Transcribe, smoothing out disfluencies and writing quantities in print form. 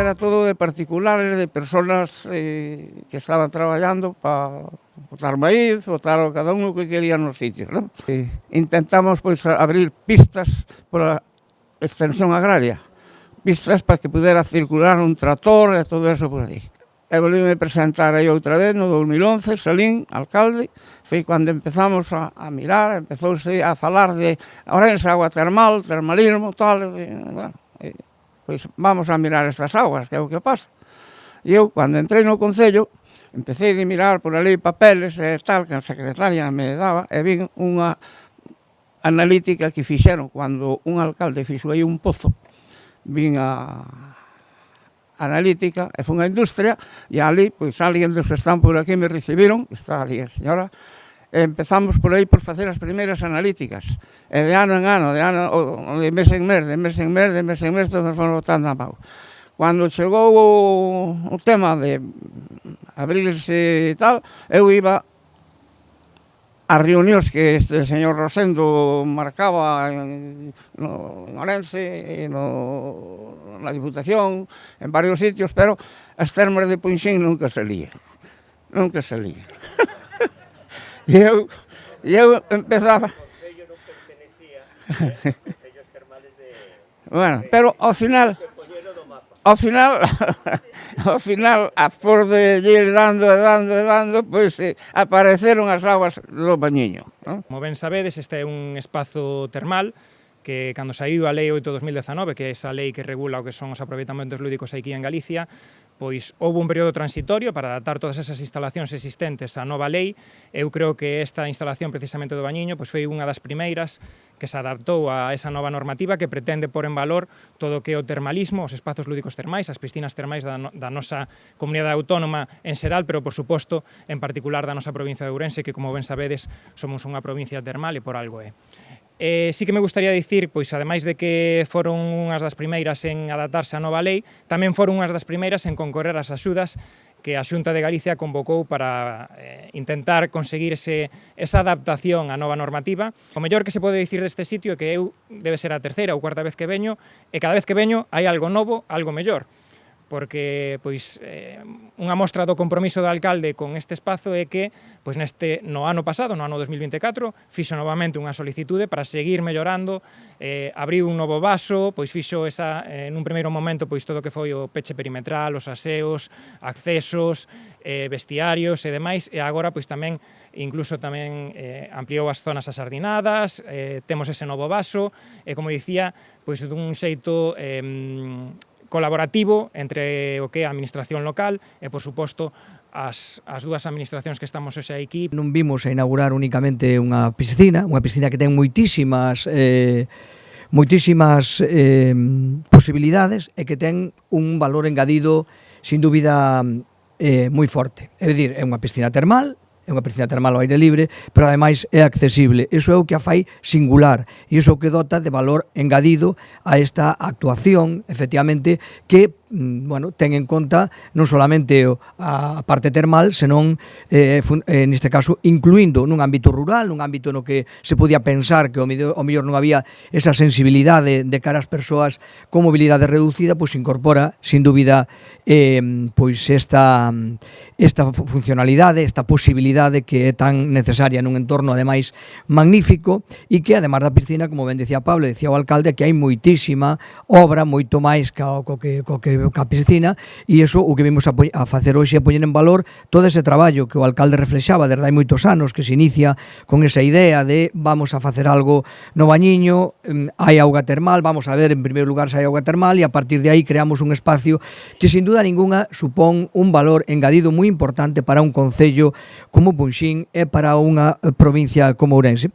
era todo de particulares, de personas que estaban traballando para botar maíz, botar cada uno que quería nos sitios, ¿no? Intentamos pois abrir pistas pola extensión agraria, pistas para que pudera circular un tractor e todo eso por aí. E volvíme presentar aí outra vez no 2011, salín alcalde, foi cando empezamos a mirar, empezouse a falar de Ourense, agua termal, termalismo, tal, bueno, pois vamos a mirar estas aguas, que é o que pasa. E eu, cando entrei no Concello, empecé de mirar por ali papeles e tal, que a secretaria me daba, e vin unha analítica que fixeron cando un alcalde fixo aí un pozo, vin a analítica, e foi unha industria, e ali, pois, alguén dos que están por aquí me recibiron, está ali a señora, e empezamos por aí por facer as primeiras analíticas, e de ano en ano, de mes en mes, de mes en mes, de mes en mes, todos nos fomos botando a pau. Cando chegou o tema de abrirse e tal, eu iba as reunións que este señor Rosendo marcaba no Ourense, na Diputación, en varios sitios, pero as termas de Punxín nunca salían. Nunca salían. E eu empezaba... Bueno, pero ao final, a por de ir dando, pois apareceron as aguas do Bañiño. Como ben sabedes, este é un espazo termal que cando saiu a Lei 8/2019, que é esa lei que regula o que son os aproveitamentos lúdicos aquí en Galicia, pois houve un período transitorio para adaptar todas esas instalacións existentes á nova lei. Eu creo que esta instalación precisamente do Bañiño pois foi unha das primeiras que se adaptou a esa nova normativa que pretende pôr en valor todo o que é o termalismo, os espazos lúdicos termais, as piscinas termais da nosa comunidade autónoma en xeral, pero por suposto en particular da nosa provincia de Ourense, que como ben sabedes somos unha provincia termal e por algo é. Sí que me gustaría dicir, pois ademais de que foron unhas das primeiras en adaptarse á nova lei, tamén foron unhas das primeiras en concorrer ás axudas que a Xunta de Galicia convocou para intentar conseguir esa adaptación á nova normativa. O mellor que se pode dicir deste sitio é que eu debe ser a terceira ou cuarta vez que veño, e cada vez que veño hai algo novo, algo mellor, porque pois unha mostra do compromiso do alcalde con este espazo é que pois no ano pasado, no ano 2024, fixo novamente unha solicitude para seguir mellorando, abriu un novo vaso, pois fixo nun primeiro momento pois todo o que foi o peche perimetral, os aseos, accesos, vestiarios e demais, e agora pois tamén incluso tamén ampliou as zonas asardinadas, temos ese novo vaso, e como dicía, pois dun xeito colaborativo entre o que é a administración local e, por suposto, as dúas administracións que estamos hoxe aquí. Non vimos a inaugurar únicamente unha piscina que ten moitísimas posibilidades e que ten un valor engadido, sin dúbida, moi forte. É dicir, é unha piscina termal, ao aire libre, pero ademais é accesible. Iso é o que a fai singular, e iso é o que dota de valor engadido a esta actuación, efectivamente, que ten en conta non solamente a parte termal, senón, neste caso, incluindo nun ámbito rural, nun ámbito no que se podía pensar que o mellor non había esa sensibilidade de cara ás persoas con mobilidade reducida, pois incorpora, sin dúbida, pois esta funcionalidade, esta posibilidade que é tan necesaria nun entorno, ademais, magnífico, e que, ademais da piscina, como ben decía Pablo, decía o alcalde, que hai moitísima obra, moito máis ca piscina, e iso o que vimos a facer hoxe é poñer en valor todo ese traballo que o alcalde reflexaba desde hai moitos anos, que se inicia con esa idea de vamos a facer algo no Bañiño, hai auga termal, vamos a ver en primeiro lugar se hai auga termal, e a partir de aí creamos un espacio que sin duda ninguna supón un valor engadido moi importante para un concello como Punxín e para unha provincia como Ourense.